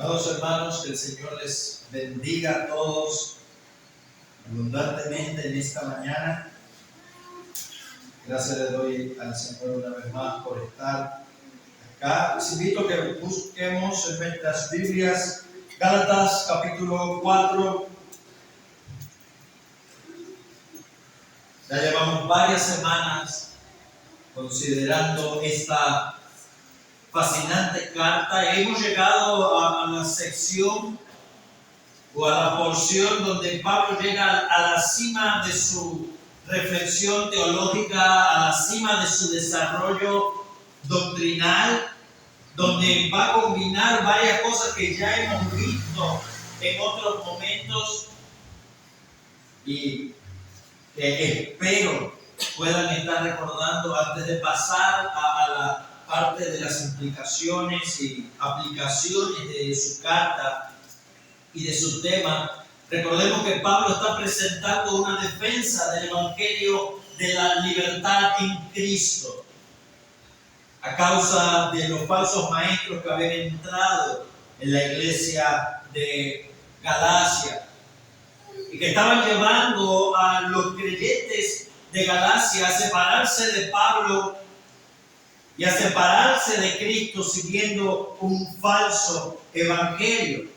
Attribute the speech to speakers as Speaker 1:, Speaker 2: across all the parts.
Speaker 1: Amados hermanos, que el Señor les bendiga a todos abundantemente en esta mañana. Gracias le doy al Señor una vez más por estar acá. Les invito a que busquemos en nuestras Biblias Gálatas capítulo 4. Ya llevamos varias semanas considerando esta fascinante carta. Hemos llegado a la sección o a la porción donde Pablo llega a la cima de su reflexión teológica, a la cima de su desarrollo doctrinal, donde va a combinar varias cosas que ya hemos visto en otros momentos y que espero puedan estar recordando antes de pasar a la parte de las implicaciones y aplicaciones de su carta y de su tema. Recordemos que Pablo está presentando una defensa del Evangelio de la libertad en Cristo a causa de los falsos maestros que habían entrado en la iglesia de Galacia y que estaban llevando a los creyentes de Galacia a separarse de Pablo y a separarse de Cristo siguiendo un falso evangelio,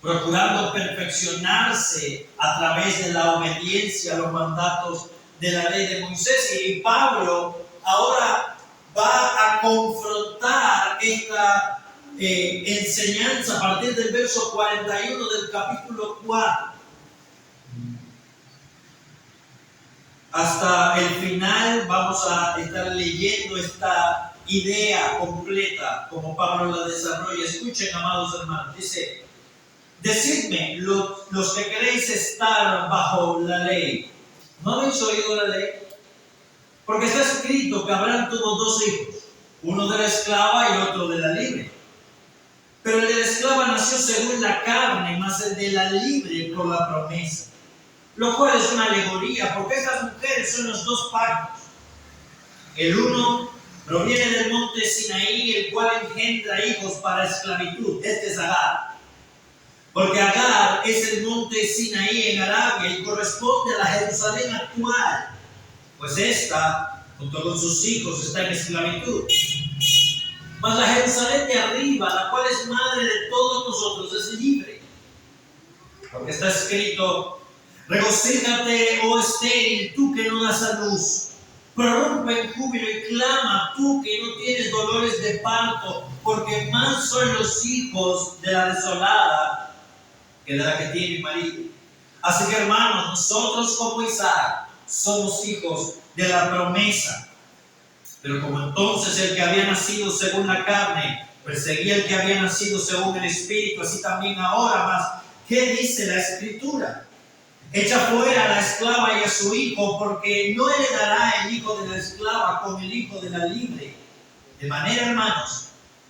Speaker 1: procurando perfeccionarse a través de la obediencia a los mandatos de la ley de Moisés. Y Pablo ahora va a confrontar esta enseñanza a partir del verso 41 del capítulo 4 hasta el final. Vamos a estar leyendo esta idea completa como Pablo la desarrolla. Escuchen, amados hermanos, dice: decidme, los que queréis estar bajo la ley, ¿no habéis oído la ley? Porque está escrito que Abraham tuvo dos hijos, uno de la esclava y otro de la libre. Pero el de la esclava nació según la carne, mas el de la libre por la promesa. Lo cual es una alegoría, porque estas mujeres son los dos pactos. El uno proviene del monte Sinaí, el cual engendra hijos para esclavitud. Este es Agar. Porque Agar es el monte Sinaí en Arabia y corresponde a la Jerusalén actual, pues esta, junto con sus hijos, está en esclavitud. Mas la Jerusalén de arriba, la cual es madre de todos nosotros, es libre. Porque está escrito: regocíjate, oh estéril, tú que no das a luz. Prorrumpe en júbilo y clama, tú que no tienes dolores de parto, porque más son los hijos de la desolada que de la que tiene marido. Así que, hermanos, nosotros como Isaac somos hijos de la promesa. Pero como entonces el que había nacido según la carne perseguía al que había nacido según el Espíritu, así también ahora más, ¿qué dice la Escritura? Echa fuera a la esclava y a su hijo, porque no heredará el hijo de la esclava con el hijo de la libre. De manera, hermanos,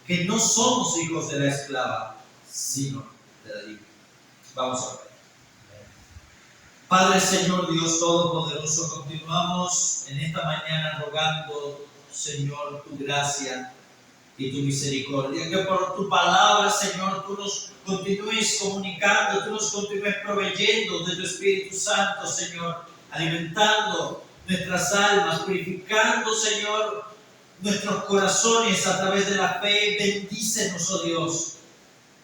Speaker 1: que no somos hijos de la esclava, sino de la libre. Vamos a ver. Padre, Señor Dios Todopoderoso, continuamos en esta mañana rogando, Señor, tu gracia y tu misericordia, que por tu palabra, Señor, tú nos continúes comunicando, tú nos continúes proveyendo de tu Espíritu Santo, Señor, alimentando nuestras almas, purificando, Señor, nuestros corazones a través de la fe. Bendícenos, oh Dios.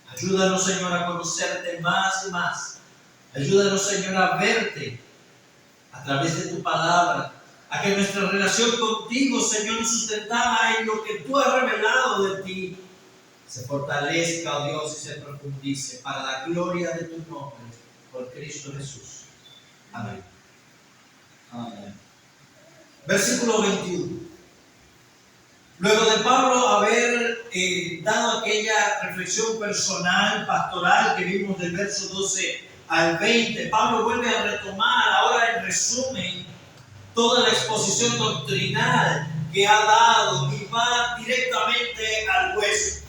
Speaker 1: Ayúdanos, Señor, a conocerte más y más. Ayúdanos, Señor, a verte a través de tu palabra, a que nuestra relación contigo, Señor, sustentada en lo que tú has revelado de ti, se fortalezca, oh Dios, y se profundice para la gloria de tu nombre, por Cristo Jesús. Amén. Amén. Versículo 21. Luego de Pablo haber dado aquella reflexión personal, pastoral, que vimos del verso 12 al 20, Pablo vuelve a retomar ahora en resumen toda la exposición doctrinal que ha dado y va directamente al hueso.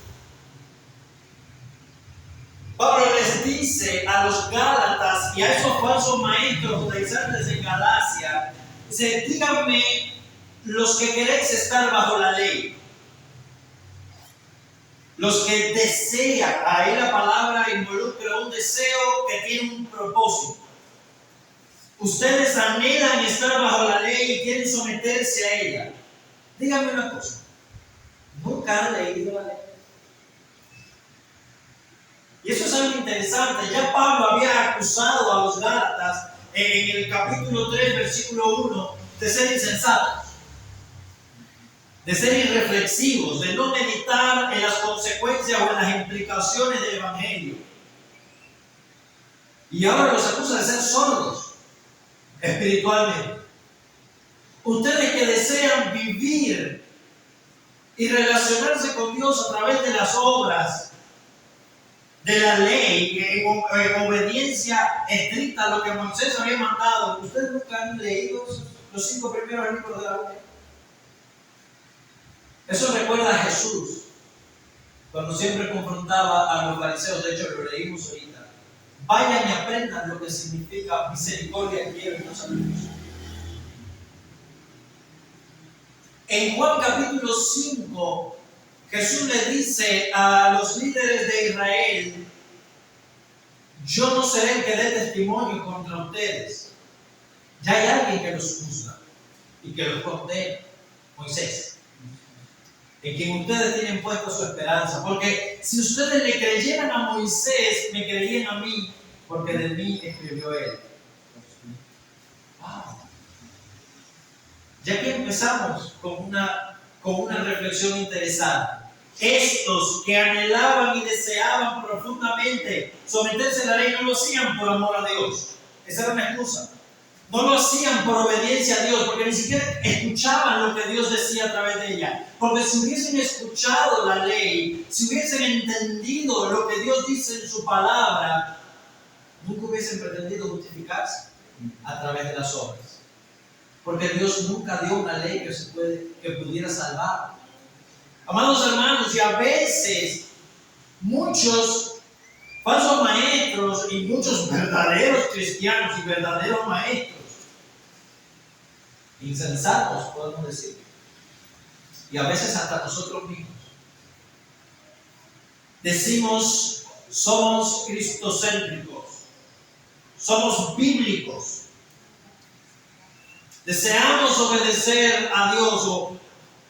Speaker 1: Pablo les dice a los Gálatas y a esos falsos maestros judaizantes en Galacia, dice: díganme, los que queréis estar bajo la ley, Los que desean, ahí la palabra involucra un deseo que tiene un propósito. Ustedes anhelan estar bajo la ley y quieren someterse a ella. Díganme una cosa, ¿nunca han leído la ley? Y eso es algo interesante. Ya Pablo había acusado a los Gálatas en el capítulo 3, versículo 1, de ser insensatos, de ser irreflexivos, de no meditar en las consecuencias o en las implicaciones del Evangelio. Y ahora los acusa de ser sordos espiritualmente. Ustedes que desean vivir y relacionarse con Dios a través de las obras de la ley, en obediencia estricta a lo que Moisés había mandado, ¿ustedes nunca han leído los 5 primeros libros de la Biblia? Eso recuerda a Jesús, cuando siempre confrontaba a los fariseos. De hecho, lo leímos ahorita. Vayan y aprendan lo que significa misericordia, quiero y no sabemos. En Juan capítulo 5, Jesús le dice a los líderes de Israel: yo no seré el que dé testimonio contra ustedes. Ya hay alguien que los juzga y que los condena, Moisés, en quien ustedes tienen puesta su esperanza. Porque si ustedes le creyeran a Moisés, me creerían a mí, porque de mí escribió él. Wow. Ya que empezamos con una reflexión interesante. Estos que anhelaban y deseaban profundamente someterse a la ley no lo hacían por amor a Dios. Esa era una excusa. No lo hacían por obediencia a Dios, porque ni siquiera escuchaban lo que Dios decía a través de ella. Porque si hubiesen escuchado la ley, si hubiesen entendido lo que Dios dice en su palabra, nunca hubiesen pretendido justificarse a través de las obras. Porque Dios nunca dio una ley que pudiera salvar. Amados hermanos, y a veces muchos falsos maestros y muchos verdaderos cristianos y verdaderos maestros, insensatos podemos decir, y a veces hasta nosotros mismos, decimos: somos cristocéntricos, somos bíblicos, deseamos obedecer a Dios, o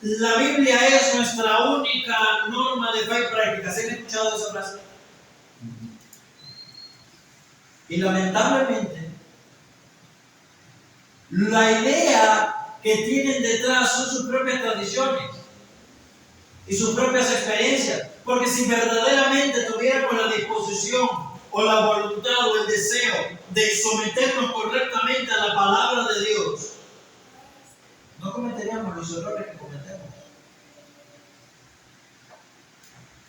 Speaker 1: la Biblia es nuestra única norma de fe y práctica. ¿Se han escuchado esa frase? Y lamentablemente, la idea que tienen detrás son sus propias tradiciones y sus propias experiencias. Porque si verdaderamente tuviéramos la disposición o la voluntad o el deseo de someternos correctamente a la palabra de Dios, no cometeríamos los errores que cometemos.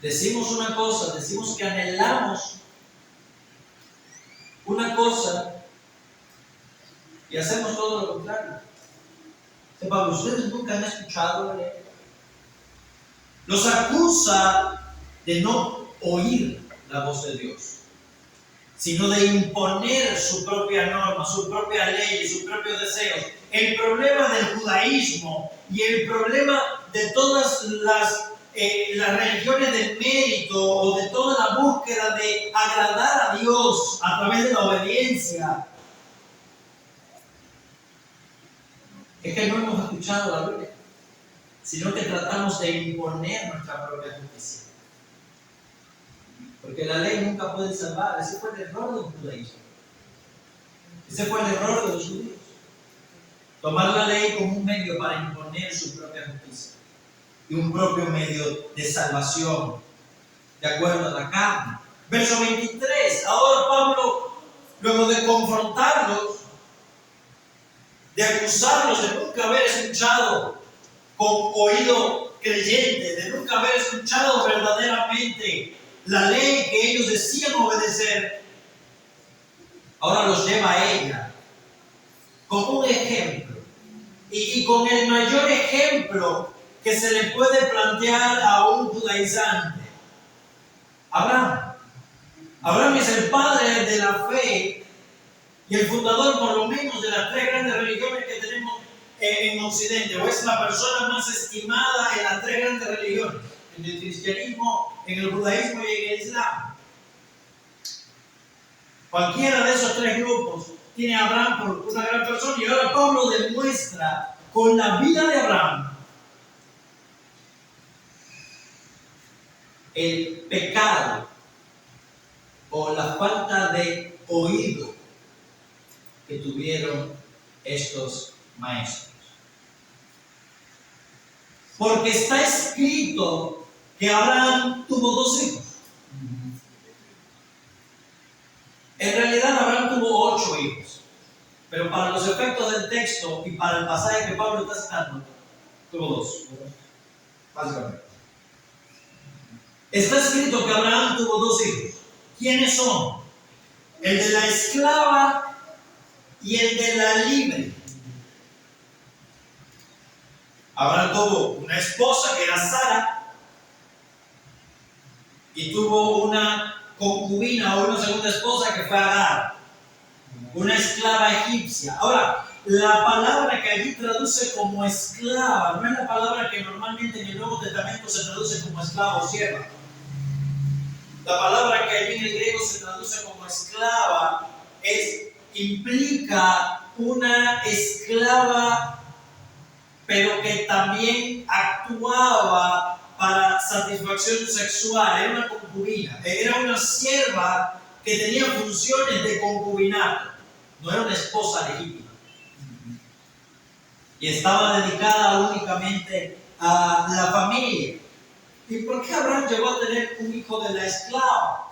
Speaker 1: Decimos una cosa, decimos que anhelamos una cosa y hacemos todo lo contrario. Pablo, ustedes nunca han escuchado la ley. Los acusa de no oír la voz de Dios, sino de imponer su propia norma, su propia ley, sus propios deseos. El problema del judaísmo y el problema de todas las religiones del mérito o de toda la búsqueda de agradar a Dios a través de la obediencia es que no hemos escuchado la Biblia, sino que tratamos de imponer nuestra propia justicia. Porque la ley nunca puede salvar. Ese fue el error del judaísmo. Ese fue el error de los judíos. Tomar la ley como un medio para imponer su propia justicia y un propio medio de salvación de acuerdo a la carne. Verso 23. Ahora Pablo, luego de confrontarlos, de acusarlos de nunca haber escuchado con oído creyente, de nunca haber escuchado verdaderamente la ley que ellos decían obedecer, ahora los lleva a ella como un ejemplo, y con el mayor ejemplo que se le puede plantear a un judaizante: Abraham. Abraham es el padre de la fe y el fundador, por lo menos, de las 3 grandes religiones que tenemos en Occidente, o es la persona más estimada en las 3 grandes religiones, en el cristianismo, en el judaísmo y en el islam. Cualquiera de esos tres grupos tiene a Abraham por una gran persona, y ahora Pablo demuestra con la vida de Abraham el pecado o la falta de oído que tuvieron estos maestros. Porque está escrito que Abraham tuvo 2 hijos. En realidad Abraham tuvo 8 hijos, pero para los efectos del texto y para el pasaje que Pablo está citando, tuvo 2. Básicamente. Está escrito que Abraham tuvo 2 hijos. ¿Quiénes son? El de la esclava y el de la libre. Abraham tuvo una esposa que era Sara y tuvo una concubina o una segunda esposa que fue Agar, una esclava egipcia. Ahora, la palabra que allí traduce como esclava no es la palabra que normalmente en el Nuevo Testamento se traduce como esclava o sierva. La palabra que allí en el griego se traduce como esclava implica una esclava, pero que también actuaba para satisfacción sexual. Era una concubina, era una sierva que tenía funciones de concubinato, no era una esposa legítima. Y estaba dedicada únicamente a la familia. ¿Y por qué Abraham llegó a tener un hijo de la esclava?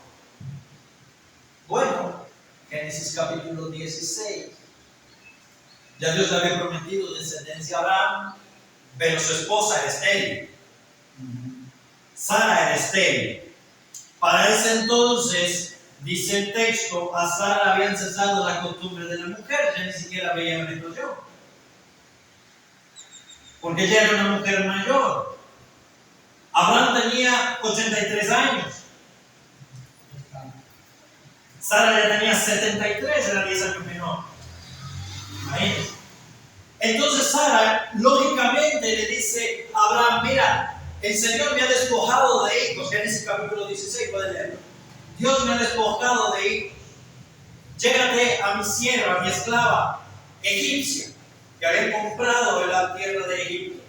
Speaker 1: Bueno, Génesis capítulo 16. Ya Dios le había prometido descendencia a Abraham, pero su esposa era estéril. Sara era estéril. Para ese entonces, dice el texto, a Sara habían cesado la costumbre de la mujer, ya ni siquiera veía menstruación. Porque ella era una mujer mayor. Abraham tenía 83 años. Sara ya tenía 73, era 10 años menor. Imagínense. Entonces Sara, lógicamente, le dice a Abraham: mira, el Señor me ha despojado de hijos. Génesis capítulo 16, pueden leerlo. Dios me ha despojado de hijos. Llégate a mi sierva, a mi esclava egipcia, que habían comprado en la tierra de Egipto,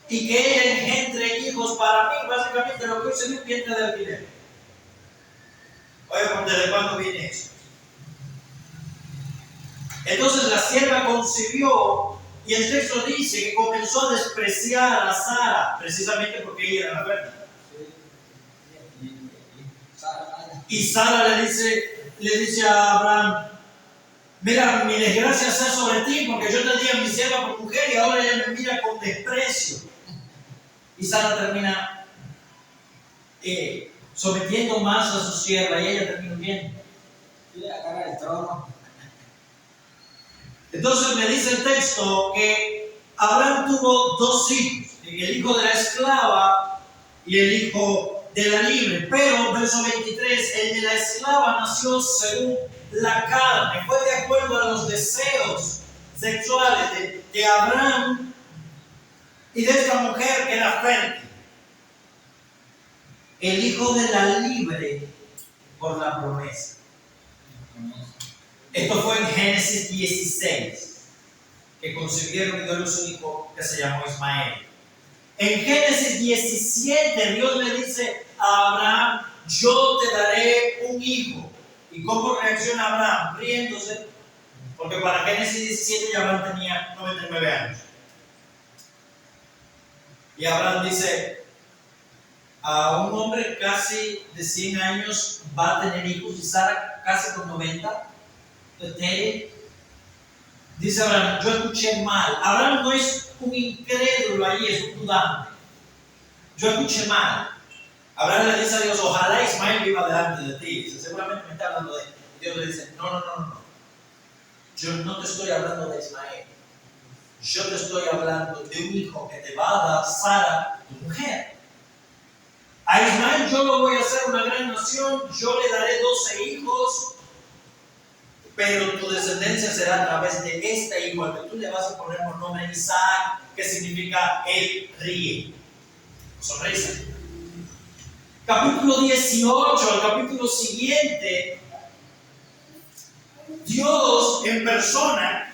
Speaker 1: y que ella engendre hijos para mí. Básicamente lo que hoy se me vientre de alquiler. Oye, ¿desde cuándo viene eso? Entonces la sierva concibió, y el texto dice que comenzó a despreciar a Sara, precisamente porque ella era la verdad. Y Sara le dice a Abraham: mira, mi desgracia sea sobre ti, porque yo te di a mi sierva por mujer y ahora ella me mira con desprecio. Y Sara termina sometiendo más a su sierva, y ella termina huyendo. Quiere agarrar el trono. Entonces me dice el texto que Abraham tuvo 2 hijos, el hijo de la esclava y el hijo de la libre. Pero, verso 23, el de la esclava nació según la carne, fue de acuerdo a los deseos sexuales de Abraham y de esta mujer que era fértil. El hijo de la libre por la promesa. Esto fue en Génesis 16, que concibieron y dio luz un hijo que se llamó Ismael. En Génesis 17, Dios le dice a Abraham: yo te daré un hijo. ¿Y cómo reacciona Abraham? Riéndose, porque para Génesis 17 ya Abraham tenía 99 años. Y Abraham dice: a un hombre casi de 100 años va a tener hijos, y Sara casi con 90. Dice Abraham: yo escuché mal. Abraham no es un incrédulo allí, es un dudante. Yo escuché mal. Abraham le dice a Dios: ojalá Ismael viva delante de ti. Dice: seguramente me está hablando de él. Dios le dice: no. Yo no te estoy hablando de Ismael. Yo te estoy hablando de un hijo que te va a dar Sara, tu mujer. A Ismael yo lo voy a hacer una gran nación. Yo le daré 12 hijos. Pero tu descendencia será a través de este hijo, al que tú le vas a poner por nombre Isaac, que significa él ríe. Sonrisa. Capítulo 18, al capítulo siguiente, Dios en persona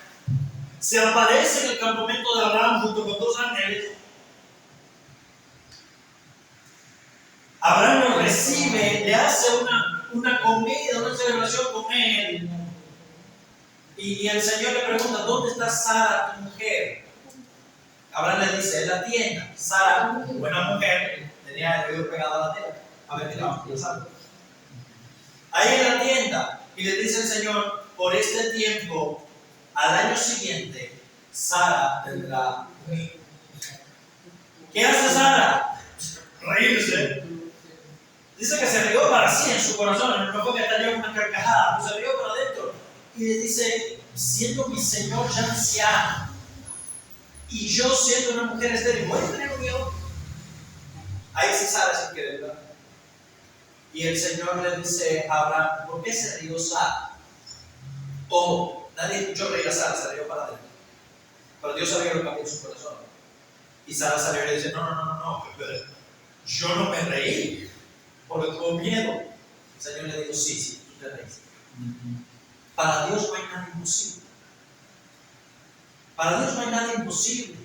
Speaker 1: se aparece en el campamento de Abraham junto con dos ángeles. Abraham lo recibe, le hace una comida, una celebración con él. Y el Señor le pregunta, ¿dónde está Sara, tu mujer? Abraham le dice, en la tienda. Sara, buena mujer, tenía el oído pegado a la tienda. A ver, ¿qué vamos a pensar? Ahí en la tienda. Y le dice el Señor, por este tiempo, al año siguiente, Sara tendrá un hijo. ¿Qué hace Sara? Reírse. Dice que se rió para sí en su corazón, no fue que estalló una carcajada, se rió para adentro. Y le dice, siendo mi Señor ya anciano, y yo siendo una mujer estéril, ¿voy a tener un hijo? Ahí sí Sara sin querer, ¿verdad? Y el Señor le dice a Abraham, ¿por qué se rió Sara? Ojo, nadie escuchó reír a Sara, se rió para adentro. Pero Dios sabía lo que había en su corazón. Y Sara salió y le dice, no, yo no me reí, porque tuvo miedo. El Señor le dijo, sí, tú te reíste. Para Dios no hay nada imposible. Para Dios no hay nada imposible.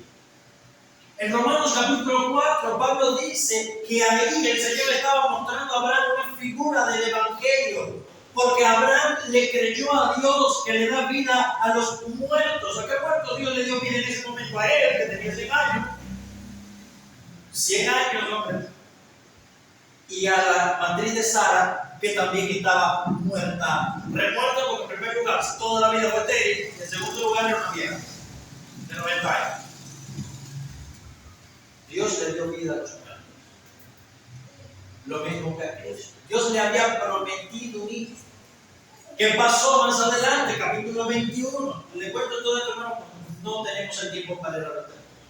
Speaker 1: En Romanos capítulo 4, Pablo dice que ahí el Señor estaba mostrando a Abraham una figura del Evangelio, porque Abraham le creyó a Dios que le da vida a los muertos. ¿A qué muertos Dios le dio vida en ese momento? A él, que tenía 100 años. 100 años, hombre. Y a la matriz de Sara, que también estaba muerta. Remuerta porque en primer lugar toda la vida fue estéril, en segundo lugar era una vieja de 90 años. Dios le dio vida a los muertos. Lo mismo que a Dios. Dios le había prometido un hijo. ¿Qué pasó más adelante? Capítulo 21. Le cuento todo esto, hermano. No tenemos el tiempo para leerlo,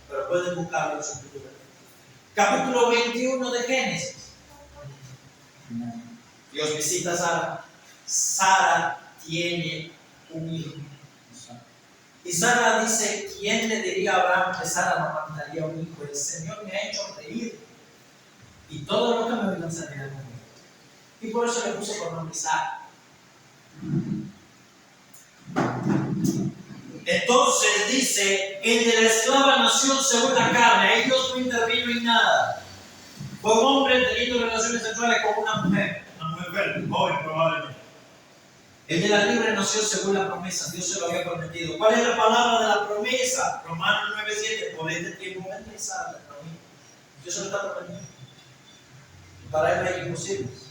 Speaker 1: pero pueden buscarlo en su escritura. Capítulo 21 de Génesis. Dios visita a Sara. Sara tiene un hijo. Y Sara dice, ¿quién le diría a Abraham que Sara no mandaría un hijo? El Señor me ha hecho reír. Y todo lo que me lanzaría conmigo. Y por eso le puse por nombre Sara. Entonces dice, el de la esclava nació según la carne. Ahí Dios no intervino en nada. Fue un hombre teniendo relaciones sexuales con una mujer verde, joven probablemente. El de la libre nació según la promesa, Dios se lo había prometido. ¿Cuál es la palabra de la promesa? Romanos 9:7, por este tiempo vendrá Sara, Dios se lo está prometiendo. Para él no hay imposibles.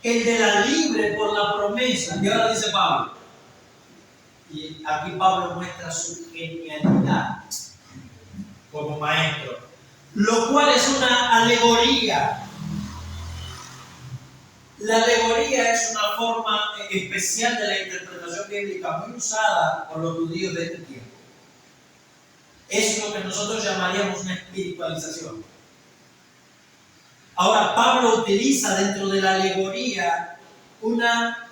Speaker 1: El de la libre por la promesa, y ahora dice Pablo, y aquí Pablo muestra su genialidad como maestro, lo cual es una alegoría. La alegoría es una forma especial de la interpretación bíblica muy usada por los judíos de este tiempo. Es lo que nosotros llamaríamos una espiritualización. Ahora, Pablo utiliza dentro de la alegoría una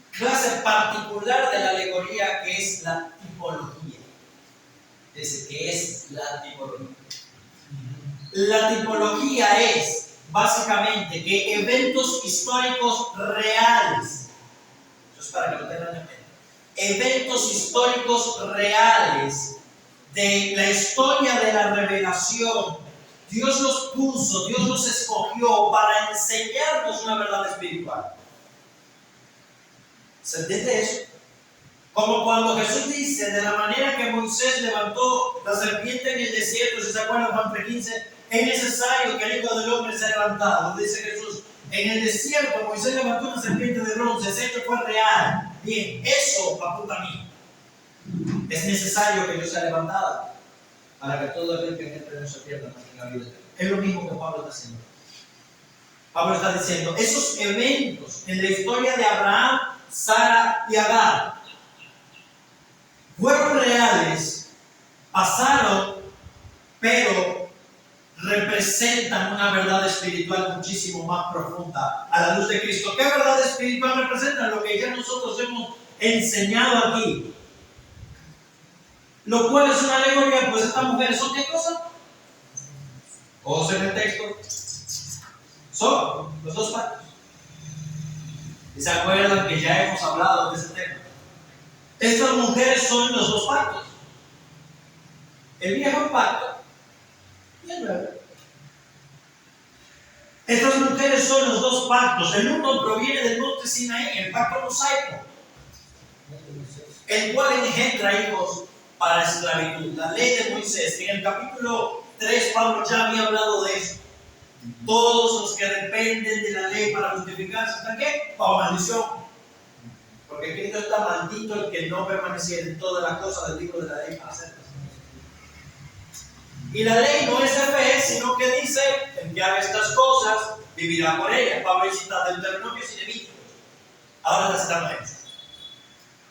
Speaker 1: clase particular de la alegoría que es la tipología. Es decir, que es la tipología. La tipología es básicamente que eventos históricos reales, eso es para que lo tengan en mente, eventos históricos reales de la historia de la revelación, Dios los puso, Dios los escogió para enseñarnos una verdad espiritual. ¿Se entiende eso? Como cuando Jesús dice, de la manera que Moisés levantó la serpiente en el desierto, si se acuerdan, Juan 3:15, es necesario que el Hijo del Hombre sea levantado. Dice Jesús, en el desierto Moisés levantó una serpiente de bronce, ese hecho fue real. Bien, eso apunta a mí. Es necesario que yo sea levantado para que todo aquel que entre no se pierda, no tenga vida eterna. Es lo mismo que Pablo está haciendo. Pablo está diciendo, esos eventos en la historia de Abraham, Sara y Agar fueron reales, pasaron, pero representan una verdad espiritual muchísimo más profunda a la luz de Cristo. ¿Qué verdad espiritual representa? Lo que ya nosotros hemos enseñado aquí. Lo cual es una alegoría, pues estas mujeres son ¿qué cosa? Ojos en el texto, son los dos pactos. ¿Y se acuerdan que ya hemos hablado de ese tema? Estas mujeres son los dos pactos. El viejo pacto y el nuevo. Estas mujeres son los dos pactos. El uno proviene del monte Sinaí, el pacto mosaico, el cual engendra hijos para esclavitud. La ley de Moisés, en el capítulo 3, Pablo ya había hablado de eso. Todos los que dependen de la ley para justificarse, ¿están qué? Bajo maldición. Porque escrito está: maldito el que no permaneciera en todas las cosas del libro de la ley para hacerlas. Y la ley no es de fe, sino que dice: el que haga estas cosas vivirá por ellas. Pablo cita Deuteronomio y Levíticos. Ahora las citamos.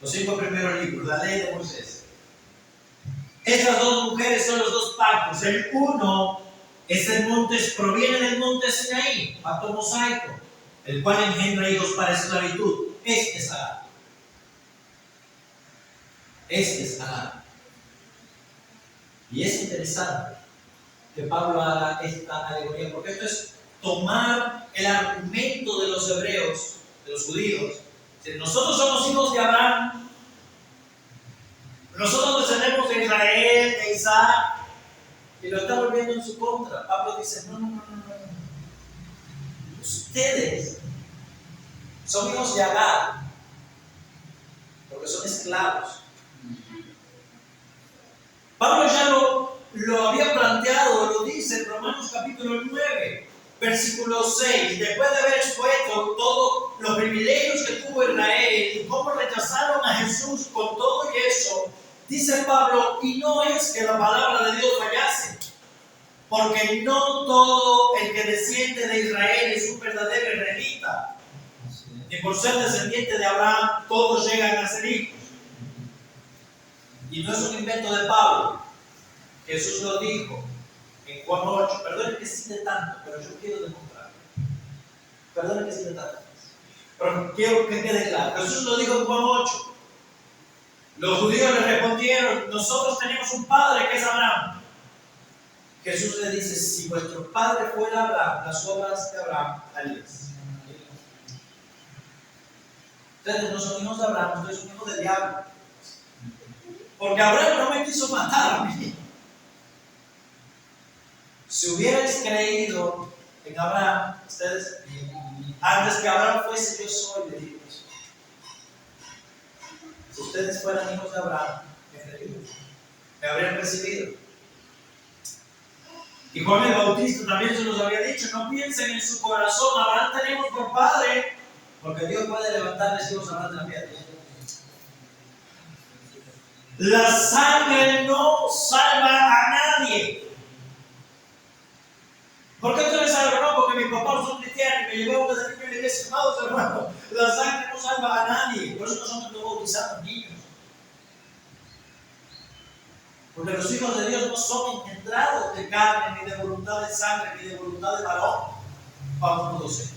Speaker 1: Los 5 primeros libros, la ley de Moisés. Estas dos mujeres son los dos pactos. El uno es el monte, proviene del monte Sinaí, pacto mosaico, el cual engendra hijos para esclavitud. Este es Agar. Este es Agar. Y es interesante que Pablo haga esta alegoría, porque esto es tomar el argumento de los hebreos, de los judíos. Nosotros somos hijos de Abraham, nosotros descendemos de Israel, de Isaac, y lo está volviendo en su contra. Pablo dice: no. Ustedes son hijos de Agar, porque son esclavos. Pablo ya lo había planteado, lo dice en Romanos capítulo 9, versículo 6, después de haber expuesto todos los privilegios que tuvo Israel y cómo rechazaron a Jesús con todo y eso, dice Pablo: y no es que la palabra de Dios fallase, porque no todo el que desciende de Israel es un verdadero israelita, ni por ser descendiente de Abraham todos llegan a ser hijos. Y no es un invento de Pablo. Jesús lo dijo en Juan 8. Perdonen que cite tanto, pero yo quiero demostrar. Perdonen que cite tanto, pero quiero que quede claro. Jesús lo dijo en Juan 8. Los judíos le respondieron: nosotros tenemos un padre que es Abraham. Jesús le dice: si vuestro padre fuera Abraham, las obras de Abraham harías. Ustedes no son hijos de Abraham, ustedes son hijos del diablo. Porque Abraham no me quiso matar a mí. Si hubierais creído en Abraham, ustedes, antes que Abraham fuese, yo soy, le digo eso. Si ustedes fueran hijos de Abraham, me habrían recibido. Y Juan el Bautista también se los había dicho: no piensen en su corazón, Abraham tenemos por padre, porque Dios puede levantarles hijos a Abraham de la piedra. La sangre no salva a nadie. ¿Por qué tú eres salvo? No, porque mi papá es un cristiano y me llevó desde niño a la iglesia. Amados hermanos, la sangre no salva a nadie. Por eso nosotros no bautizamos niños. Porque los hijos de Dios no son engendrados de carne, ni de voluntad de sangre, ni de voluntad de varón. Pablo 12.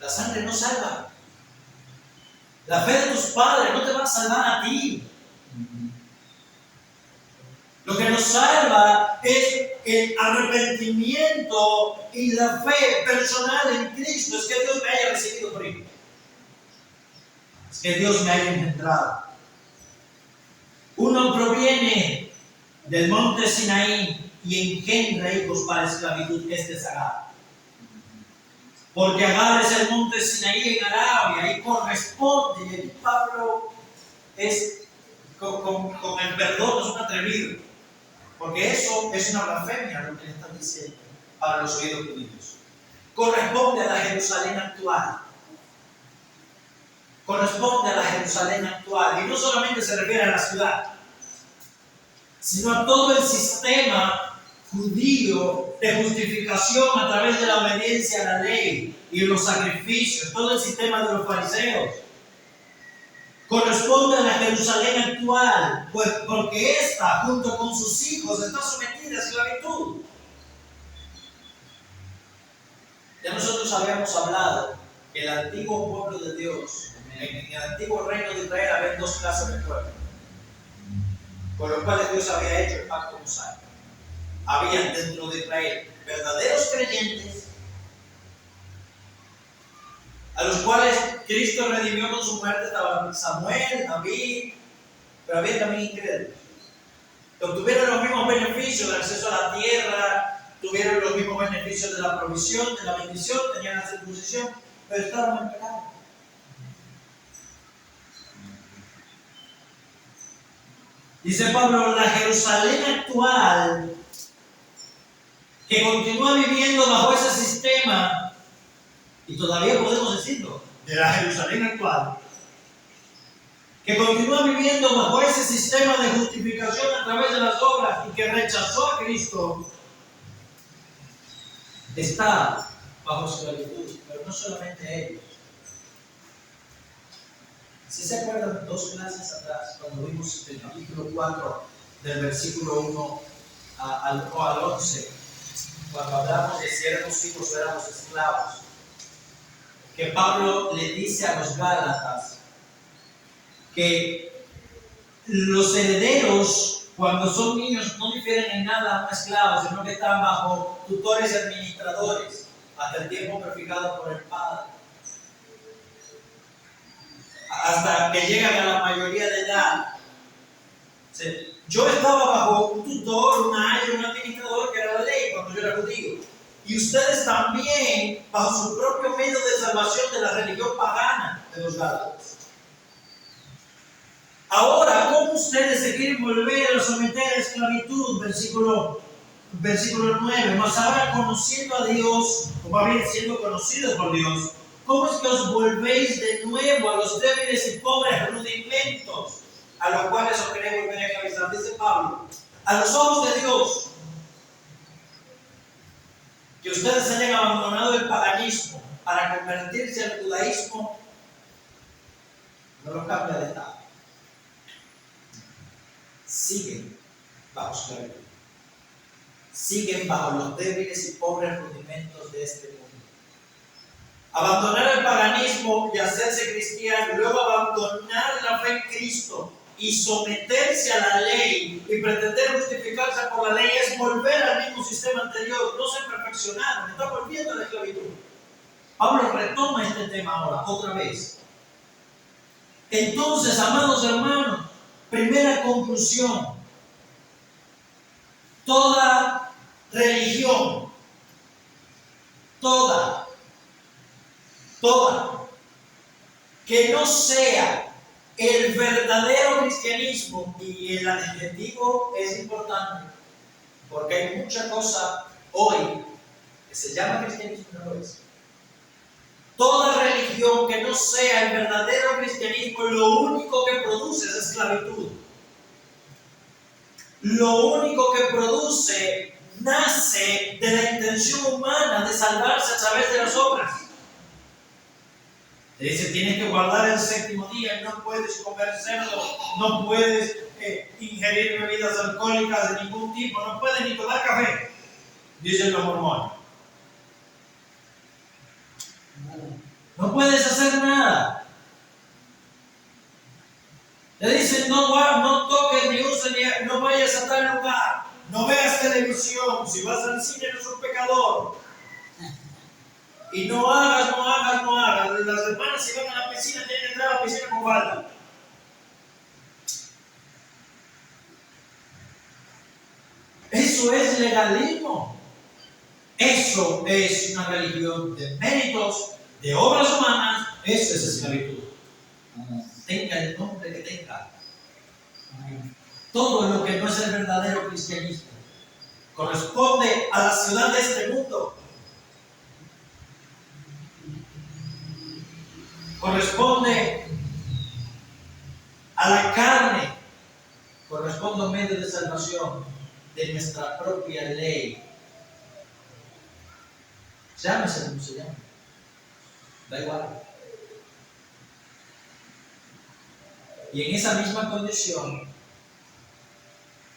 Speaker 1: La sangre no salva. La fe de tus padres no te va a salvar a ti. Lo que nos salva es el arrepentimiento y la fe personal en Cristo. Es que Dios me haya recibido por hijo. Es que Dios me haya engendrado. Uno proviene del monte Sinaí y engendra hijos para esclavitud. Este es Agar. Porque Agar es el monte Sinaí en Arabia y corresponde. Y el Pablo es con el perdón, es un atrevido. Porque eso es una blasfemia lo que le están diciendo para los oídos judíos. Corresponde a la Jerusalén actual. Corresponde a la Jerusalén actual. Y no solamente se refiere a la ciudad, sino a todo el sistema judío de justificación a través de la obediencia a la ley y los sacrificios, todo el sistema de los fariseos. Corresponde a la Jerusalén actual, pues porque ésta, junto con sus hijos, está sometida a esclavitud. Ya nosotros habíamos hablado que el antiguo pueblo de Dios, en el antiguo reino de Israel, había dos clases de pueblo. con los cuales Dios había hecho el pacto mosaico. Había dentro de Israel verdaderos creyentes, a los cuales Cristo redimió con su muerte. Estaban Samuel, David, pero había también incrédulos que obtuvieron los mismos beneficios del acceso a la tierra, tuvieron los mismos beneficios de la provisión, de la bendición, tenían la circuncisión, pero estaban en pecado. Dice Pablo, la Jerusalén actual, que continúa viviendo bajo ese sistema, y todavía podemos decirlo, de la Jerusalén actual, que continúa viviendo bajo ese sistema de justificación a través de las obras y que rechazó a Cristo, está bajo esclavitud, pero no solamente ellos. Si se acuerdan, 2 clases atrás, cuando vimos el capítulo 4, del versículo 1 al 11, cuando hablamos de si éramos hijos o éramos esclavos, que Pablo le dice a los Gálatas que los herederos, cuando son niños, no difieren en nada a un esclavo, sino que están bajo tutores y administradores hasta el tiempo prefijado por el Padre, hasta que llegan a la mayoría de edad. Yo estaba bajo un tutor, un ayo, un administrador, que era la ley cuando yo era judío. Y ustedes también, bajo su propio medio de salvación de la religión pagana de los Gálatas. Ahora, ¿cómo ustedes se quieren volver a someter a esclavitud? Versículo 9. Mas ahora, conociendo a Dios, o más bien siendo conocidos por Dios, ¿cómo es que os volvéis de nuevo a los débiles y pobres rudimentos a los cuales os queréis volver a esclavizar? Dice Pablo, a los ojos de Dios, que ustedes hayan abandonado el paganismo para convertirse al judaísmo, no los cambia de estado. Siguen bajo esclavitud. Siguen bajo los débiles y pobres rudimentos de este mundo. Abandonar el paganismo y hacerse cristiano, luego abandonar la fe en Cristo y someterse a la ley y pretender justificarse por la ley es volver al mismo sistema anterior. No se perfeccionaron, está volviendo a la esclavitud. Pablo retoma este tema ahora, otra vez. Entonces, amados hermanos, primera conclusión: toda religión, toda, que no sea el verdadero cristianismo, y el adjetivo es importante, porque hay mucha cosa hoy que se llama cristianismo y no lo es. Toda religión que no sea el verdadero cristianismo, lo único que produce es esclavitud. Lo único que produce nace de la intención humana de salvarse a través de las obras. Te dice, tienes que guardar el 7º día, no puedes comer cerdo, no puedes ingerir bebidas alcohólicas de ningún tipo, no puedes ni tomar café, dicen los mormones. No puedes hacer nada. Te dicen, no toques ni uses, no vayas a tal lugar, no veas televisión, si vas al cine eres un pecador. Y no hagas. Las hermanas, si van a la piscina, tienen que entrar a la piscina con falda. Eso es legalismo. Eso es una religión de méritos, de obras humanas. Eso es esclavitud. Tenga el nombre que tenga. Todo lo que no es el verdadero cristianismo corresponde a la ciudad de este mundo. Corresponde a la carne, corresponde a un medio de salvación de nuestra propia ley. Llámese como se llame, da igual. Y en esa misma condición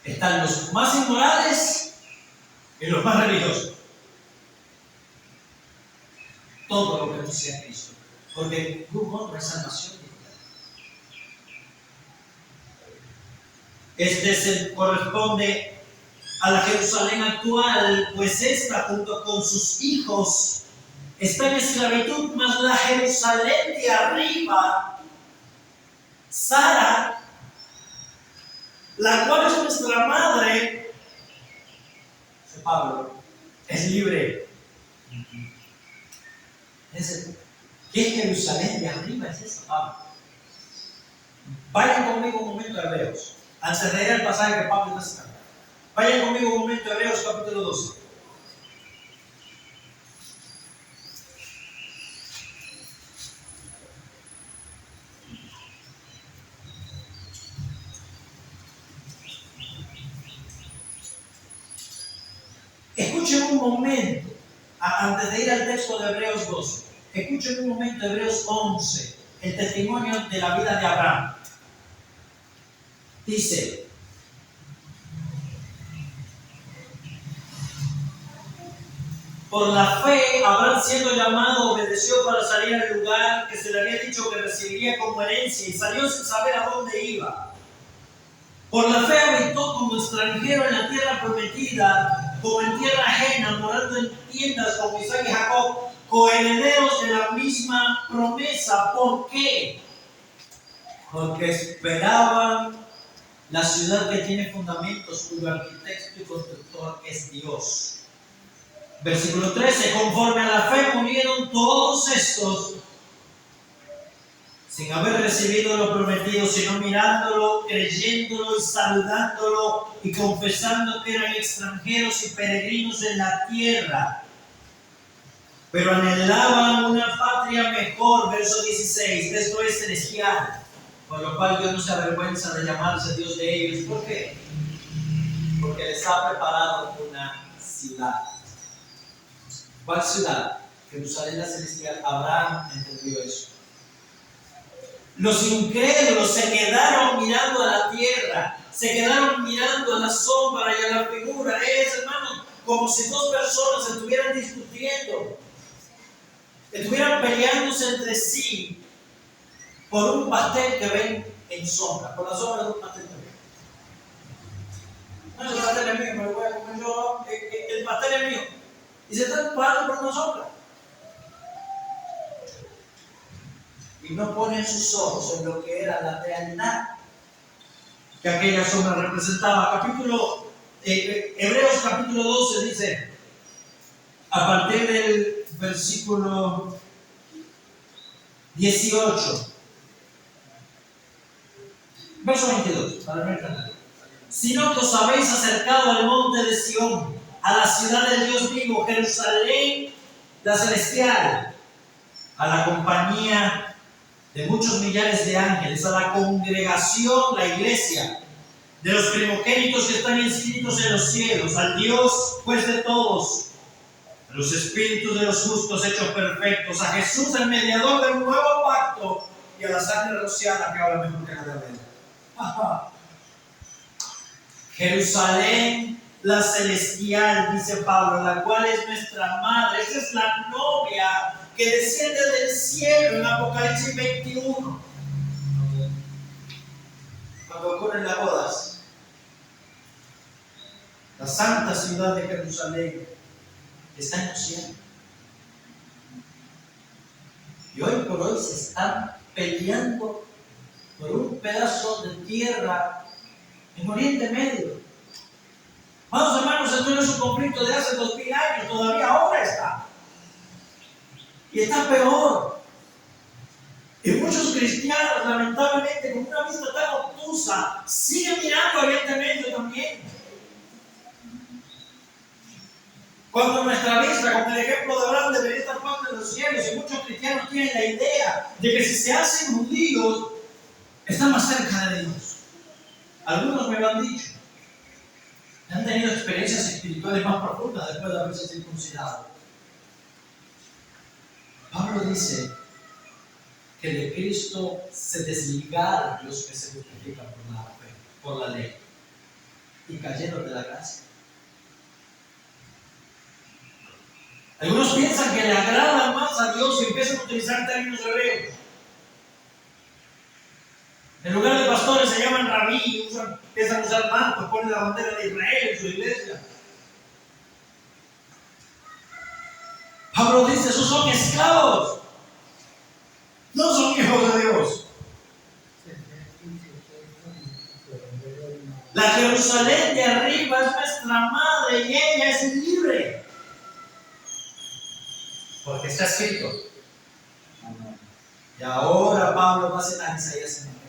Speaker 1: están los más inmorales y los más religiosos. Todo lo que no sea Cristo. Porque no hay salvación. corresponde a la Jerusalén actual, pues esta junto con sus hijos está en esclavitud, mas la Jerusalén de arriba, Sara, la cual es nuestra madre, dice Pablo, es libre. ¿Qué Jerusalén de arriba es esa, Pablo? Vayan conmigo un momento a Hebreos, antes de ir al pasaje que Pablo está citando. Vayan conmigo un momento a Hebreos capítulo 12. Escuchen un momento, antes de ir al texto de Hebreos 12, escuchen un momento Hebreos 11, el testimonio de la vida de Abraham. Dice: por la fe, Abraham, siendo llamado, obedeció para salir al lugar que se le había dicho que recibiría como herencia, y salió sin saber a dónde iba. Por la fe habitó como extranjero en la tierra prometida, como en tierra ajena, morando en tiendas como Isaac y Jacob, coherederos de la misma promesa. ¿Por qué? Porque esperaban la ciudad que tiene fundamentos, cuyo arquitecto y constructor es Dios. Versículo 13: conforme a la fe murieron todos estos, sin haber recibido lo prometido, sino mirándolo, creyéndolo y saludándolo y confesando que eran extranjeros y peregrinos en la tierra, pero anhelaban una patria mejor. Verso 16: esto es celestial, por lo cual Dios no se avergüenza de llamarse Dios de ellos. ¿Por qué? Porque les ha preparado una ciudad. ¿Cuál ciudad? Jerusalén la celestial. Abraham entendió eso. Los incrédulos se quedaron mirando a la tierra, se quedaron mirando a la sombra y a la figura. Es, hermano, como si dos personas estuvieran discutiendo, estuvieran peleándose entre sí por un pastel que ven en sombra, por la sombra de un pastel que ven. No, ese pastel es mío, me lo voy a comer yo, el pastel es mío. Y se están parando por una sombra. Y no ponen sus ojos en lo que era la realidad que aquella sombra representaba. Hebreos capítulo 12 dice, a partir del versículo 18, verso 22, para no entender: sino que os habéis acercado al monte de Sión, a la ciudad del Dios vivo, Jerusalén la celestial, a la compañía de muchos millares de ángeles, a la congregación, la iglesia, de los primogénitos que están inscritos en los cielos, al Dios juez de todos, a los espíritus de los justos hechos perfectos, a Jesús el mediador del nuevo pacto, y a la sangre rociada que habla mejor que la de Abel. Jerusalén la celestial, dice Pablo, la cual es nuestra madre. Esa es la novia que desciende del cielo en Apocalipsis 21, cuando ocurren las bodas. La santa ciudad de Jerusalén está en los cielos. Y hoy por hoy se están peleando por un pedazo de tierra en Oriente Medio. Vamos, hermanos, esto no es un conflicto de hace 2000 años, todavía ahora está. Y está peor. Y muchos cristianos, lamentablemente, con una vista tan obtusa, siguen mirando a Oriente Medio también. Cuando nuestra vista, con el ejemplo de Abraham, debería estar parte de los cielos, y muchos cristianos tienen la idea de que si se hacen judíos, están más cerca de Dios. Algunos me lo han dicho. Han tenido experiencias espirituales más profundas después de haberse circuncidado. Pablo dice que de Cristo se desligaron los que se justifican por la fe, por la ley, y cayeron de la gracia. Algunos piensan que le agradan más a Dios y empiezan a utilizar términos hebreos. En lugar de pastores se llaman llaman rabí, empiezan a usar mantos, ponen la bandera de Israel en su iglesia. Pablo dice, esos son esclavos, no son hijos de Dios. La Jerusalén de arriba es nuestra madre y ella es libre. Porque está escrito. Y ahora Pablo va a citar Isaías 54.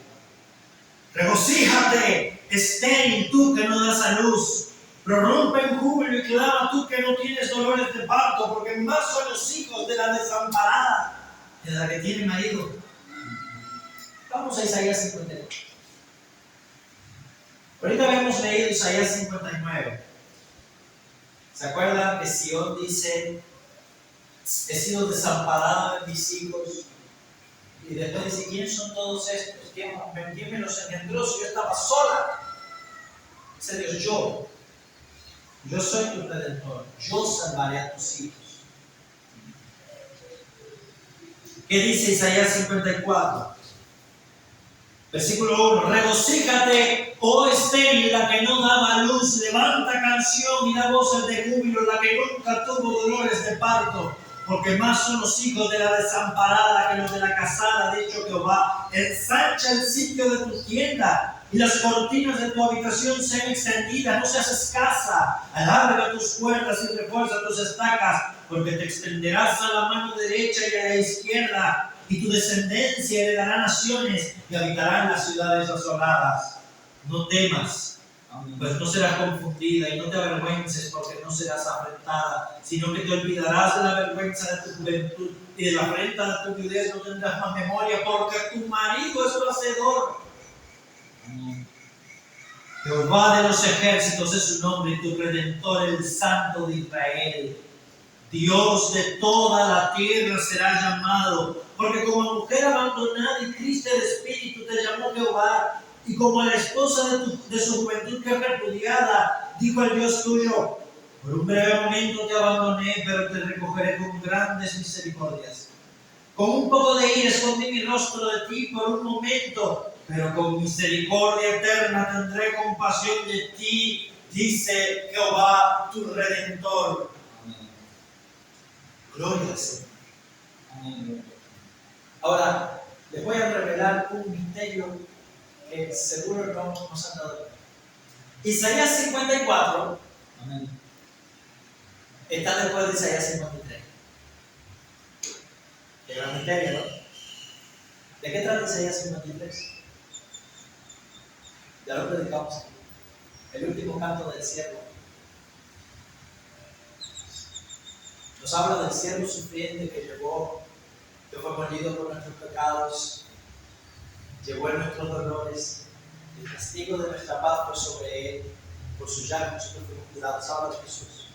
Speaker 1: Regocíjate, estéril, tú que no das a luz. Prorrumpe en júbilo y clama, tú que no tienes dolores de parto, porque más son los hijos de la desamparada que de la que tiene marido. Vamos a Isaías 52. Ahorita habíamos leído Isaías 59. ¿Se acuerdan que Sion dice, he sido desamparada de mis hijos? Y después dice, ¿quiénes son todos estos? ¿Quién me los engendró si yo estaba sola? Dice Dios, yo soy tu redentor, yo salvaré a tus hijos. ¿Qué dice Isaías 54? Versículo 1, regocíjate, oh estéril, la que no daba luz, levanta canción y da voces de júbilo, la que nunca tuvo dolores de parto, porque más son los hijos de la desamparada que los de la casada, ha dicho Jehová. Ensancha el sitio de tu tienda y las cortinas de tu habitación sean extendidas, no seas escasa, alarga tus cuerdas y refuerza tus estacas, porque te extenderás a la mano derecha y a la izquierda, y tu descendencia heredará naciones y habitarán las ciudades asoladas. No temas, pues no serás confundida, y no te avergüences, porque no serás afrentada, sino que te olvidarás de la vergüenza de tu juventud, y de la afrenta de tu viudez no tendrás más memoria, porque tu marido es tu hacedor. Jehová de los ejércitos es su nombre, y tu redentor, el Santo de Israel. Dios de toda la tierra será llamado, porque como mujer abandonada y triste de espíritu te llamó Jehová, y como a la esposa de su juventud que es repudiada, dijo el Dios tuyo, por un breve momento te abandoné, pero te recogeré con grandes misericordias. Con un poco de ira escondí mi rostro de ti por un momento, pero con misericordia eterna tendré compasión de ti, dice Jehová tu Redentor. Gloria al Señor. Amén. Ahora, les voy a revelar un misterio que seguro no nos han dado cuenta. Isaías 54 amén, está después de Isaías 53. Qué gran misterio, ¿no? ¿De qué trata Isaías 53? Ya lo predicamos aquí. El último canto del siervo. Nos habla del siervo sufriente que fue molido por nuestros pecados, llevó en nuestros dolores, el castigo de nuestra paz fue sobre él, por sus llagas nosotros fuimos curados. Habla de Jesús.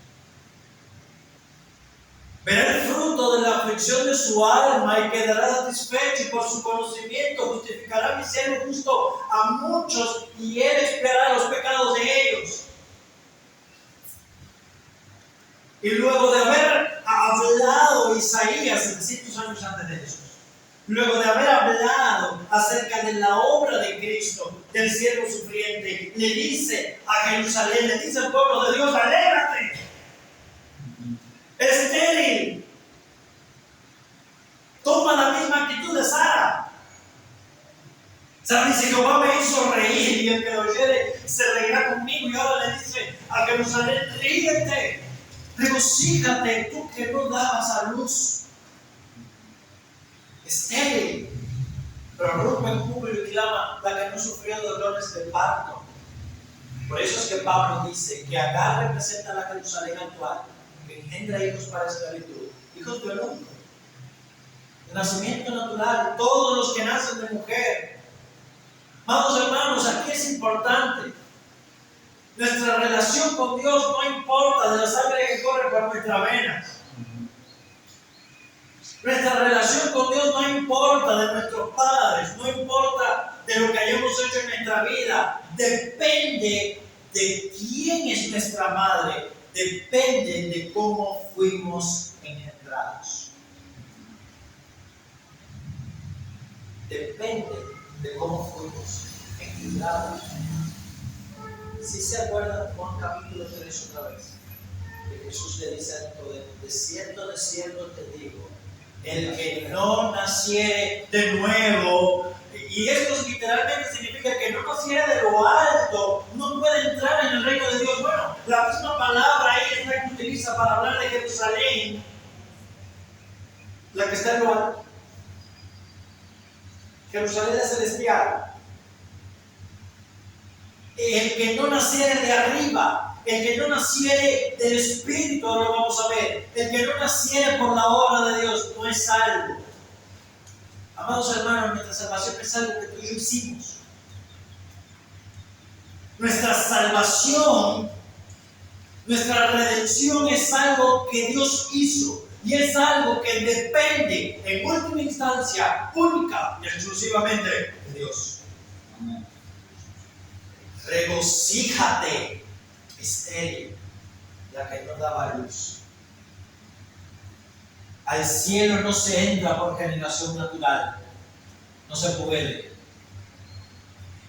Speaker 1: Verá el fruto de la aflicción de su alma y quedará satisfecho, y por su conocimiento justificará mi siervo justo a muchos, y él expiará los pecados de ellos. Y luego de haber hablado Isaías 700 años antes de Jesús, luego de haber hablado acerca de la obra de Cristo, del siervo sufriente, le dice a Jerusalén, le dice al pueblo de Dios, alégrate, estéril, toma la misma actitud de Sara. Sara dice, Jehová me hizo reír, y el que lo oyere se reirá conmigo. Y ahora le dice a Jerusalén, ríete, regocíjate, tú que no dabas a luz, estéril, pero rompe en júbilo y clama, la que no sufrió dolores de parto. Por eso es que Pablo dice que Agar representa a la Jerusalén actual, que engendra hijos para esclavitud, hijos biológicos, de nacimiento natural, todos los que nacen de mujer. Amados hermanos, aquí es importante. Nuestra relación con Dios no importa de la sangre que corre por nuestras venas. Nuestra relación con Dios no importa de nuestros padres, no importa de lo que hayamos hecho en nuestra vida. Depende de quién es nuestra madre, depende de cómo fuimos engendrados. Depende de cómo fuimos engendrados. Claro. Si se acuerdan Juan capítulo 3 otra vez, que Jesús le dice a Nicodemo, de cierto te digo, el que no naciere de nuevo, y esto literalmente significa que no naciere de lo alto, no puede entrar en el reino de Dios. Bueno, la misma palabra ahí es la que utiliza para hablar de Jerusalén, la que está en lo alto. Jerusalén es celestial. El que no naciere de arriba, el que no naciere del Espíritu, ahora lo vamos a ver, el que no naciere por la obra de Dios no es salvo. Amados hermanos, nuestra salvación es algo que tú y yo hicimos. Nuestra salvación, nuestra redención es algo que Dios hizo y es algo que depende en última instancia, única y exclusivamente de Dios. Amén. Regocíjate, estéril, la que no daba luz. Al cielo no se entra por generación natural, no se puede.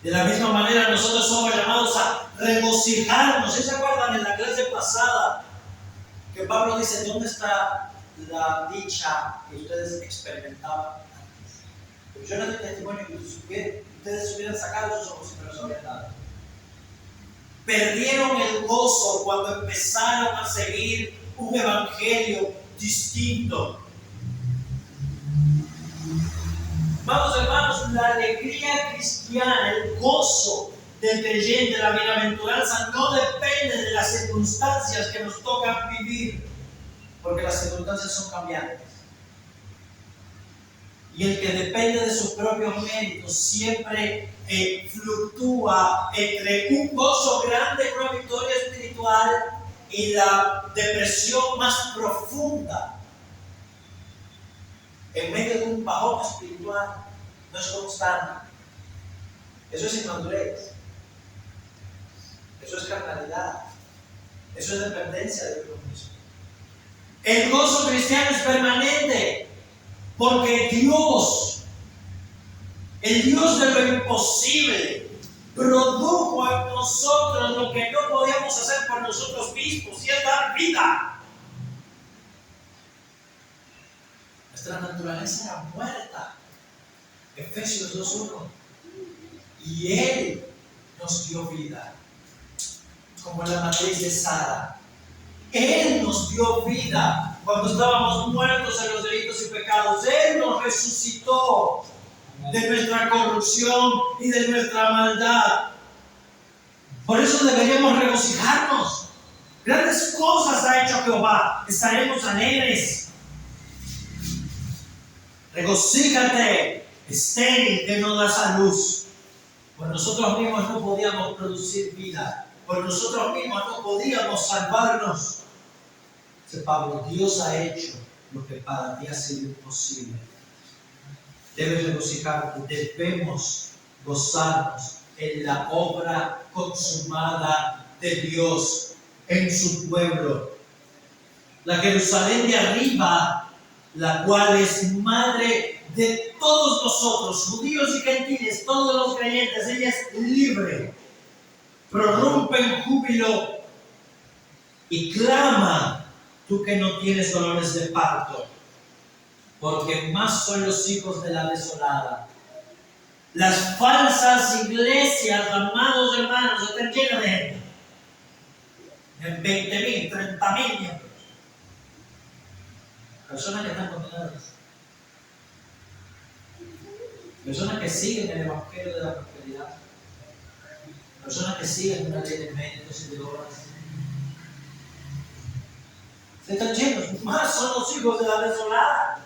Speaker 1: De la misma manera nosotros somos llamados a regocijarnos. ¿Sí se acuerdan en la clase pasada que Pablo dice, ¿dónde está la dicha que ustedes experimentaban antes? Pues yo no doy testimonio que ustedes hubieran sacado sus ojos y no los habrían dado. Perdieron el gozo cuando empezaron a seguir un evangelio distinto. Vamos, hermanos, la alegría cristiana, el gozo del creyente, la bienaventuranza, no depende de las circunstancias que nos tocan vivir, porque las circunstancias son cambiantes. Y el que depende de sus propios méritos siempre fluctúa entre un gozo grande, una victoria espiritual y la depresión más profunda. En medio de un bajón espiritual, no es constante. Eso es inmadurez. Eso es carnalidad. Eso es dependencia de Dios mismo. El gozo cristiano es permanente, porque Dios, el Dios de lo imposible, produjo en nosotros lo que no podíamos hacer por nosotros mismos, y es dar vida. Nuestra naturaleza era muerta. Efesios 2:1. Y Él nos dio vida. Como la matriz de Sara. Él nos dio vida cuando estábamos muertos en los delitos y pecados. Él nos resucitó de nuestra corrupción y de nuestra maldad. Por eso deberíamos regocijarnos. Grandes cosas ha hecho Jehová. Estaremos alegres. Regocíjate, estéril, que no das a luz. Por nosotros mismos no podíamos producir vida. Por nosotros mismos no podíamos salvarnos. Dice Pablo, Dios ha hecho lo que para ti ha sido imposible. Debes regocijarte, debemos gozarnos en la obra consumada de Dios en su pueblo. La Jerusalén de arriba, la cual es madre de todos nosotros, judíos y gentiles, todos los creyentes, ella es libre, prorrumpe en júbilo y clama, tú que no tienes dolores de parto, porque más son los hijos de la desolada. Las falsas iglesias, amados hermanos, están llenas de gente, en 20,000, 30,000 miembros. Personas que están condenadas. Personas que siguen el evangelio de la prosperidad. Personas que siguen una ley de méritos y de obras. Se están llenos. Más son los hijos de la desolada.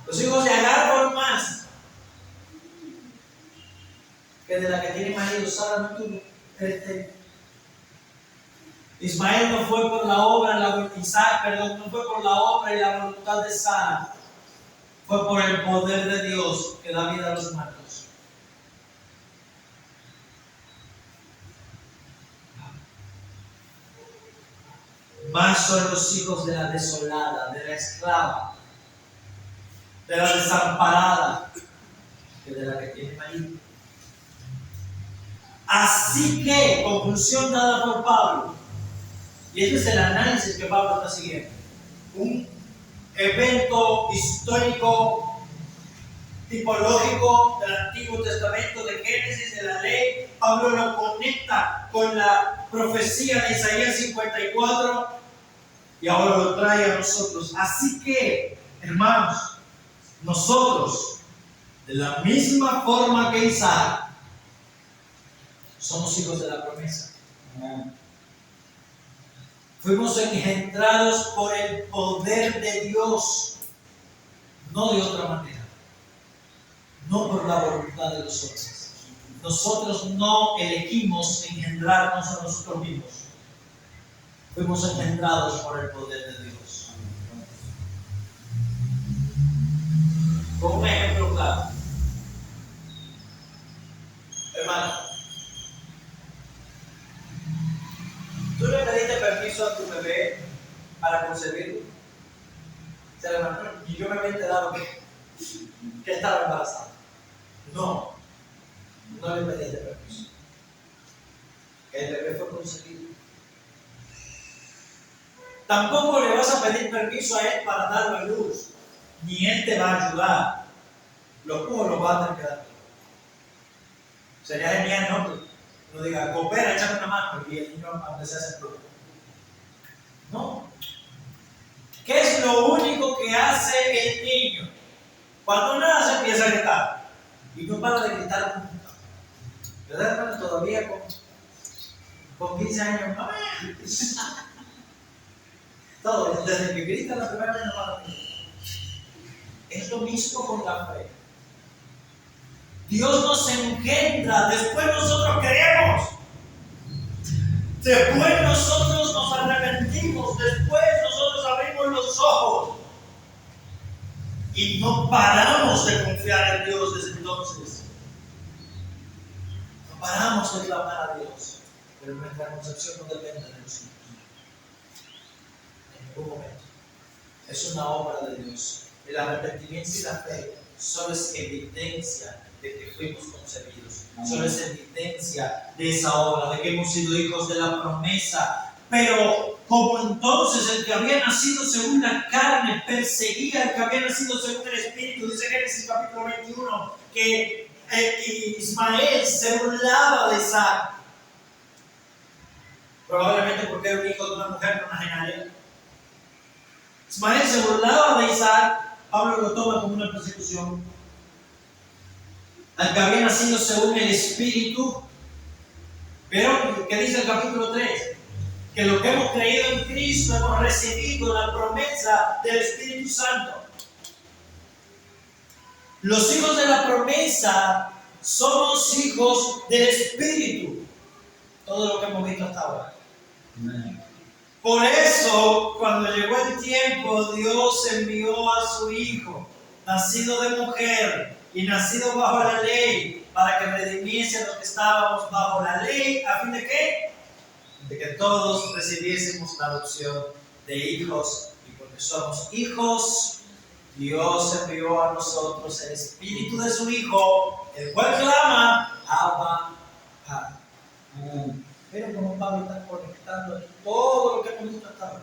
Speaker 1: Los hijos de Agar fueron más que de la que tiene marido. Sara no tuvo. Ismael no fue por la obra, no fue por la obra y la voluntad de Sara. Fue por el poder de Dios que da vida a los muertos. Más son los hijos de la desolada, de la esclava, de la desamparada, que de la que tiene marido. Así que, conclusión dada por Pablo, y este es el análisis que Pablo está siguiendo, un evento histórico, tipológico del Antiguo Testamento, de Génesis, de la ley. Pablo lo conecta con la profecía de Isaías 54 y ahora lo trae a nosotros. Así que, hermanos, nosotros, de la misma forma que Isaac, somos hijos de la promesa. Fuimos engendrados por el poder de Dios, no de otra manera, no por la voluntad de los hombres. Nosotros no elegimos engendrarnos a nosotros mismos. Fuimos engendrados por el poder de Dios. Como un ejemplo claro. Hermano, ¿tú le pediste permiso a tu bebé para concebirlo? O sea, hermano, y yo me había enterado que estaba embarazada. No le pediste permiso. El bebé fue concebido. Tampoco le vas a pedir permiso a él para darlo a luz, ni él te va a ayudar. Lo va a tener que dar. Sería genial, ¿no? Que uno diga, coopera, échame una mano, y el niño aunque se hace problema. No. ¿Qué es lo único que hace el niño? Cuando nace empieza a gritar. Y no para de gritar nunca. ¿Verdad, hermano? Todavía con 15 años, ¡mamá! Todo, desde que grita la primera vez no para de gritar. Es lo mismo con la fe. Dios nos engendra, después nosotros creemos. Después nosotros nos arrepentimos, después nosotros abrimos los ojos y no paramos de confiar en Dios desde entonces. No paramos de clamar a Dios, pero nuestra concepción no depende de nosotros. En ningún momento. Es una obra de Dios. El arrepentimiento y la fe solo es evidencia de que fuimos concebidos. Solo es evidencia de esa obra, de que hemos sido hijos de la promesa. Pero como entonces el que había nacido según la carne perseguía al que había nacido según el Espíritu, dice Génesis capítulo 21, que Ismael se burlaba de Isaac. Probablemente porque era un hijo de una mujer nonagenaria. Ismael se burlaba de Isaac. Pablo lo toma como una persecución. Al que había nacido según el Espíritu. Pero, ¿qué dice el capítulo 3? Que lo que hemos creído en Cristo hemos recibido la promesa del Espíritu Santo. Los hijos de la promesa somos hijos del Espíritu. Todo lo que hemos visto hasta ahora. Por eso, cuando llegó el tiempo, Dios envió a su Hijo, nacido de mujer y nacido bajo la ley, para que redimiese a los que estábamos bajo la ley, ¿a fin de qué? De que todos recibiésemos la adopción de hijos. Y porque somos hijos, Dios envió a nosotros el Espíritu de su Hijo, el cual clama, Abba, Padre. Pero como Pablo está conectando todo lo que hemos visto hasta ahora,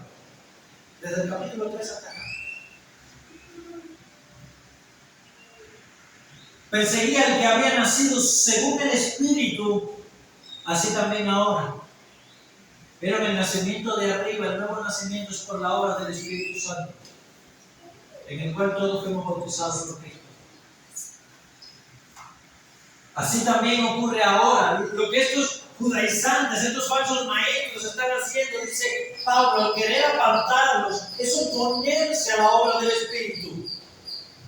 Speaker 1: desde el capítulo 3 hasta acá. Perseguía al que había nacido según el Espíritu, así también ahora. Pero en el nacimiento de arriba, el nuevo nacimiento es por la obra del Espíritu Santo, en el cual todos fuimos bautizados por Cristo. Así también ocurre ahora. Lo que estos judaizantes, estos falsos maestros están haciendo, dice Pablo, al querer apartarlos, es oponerse a la obra del Espíritu.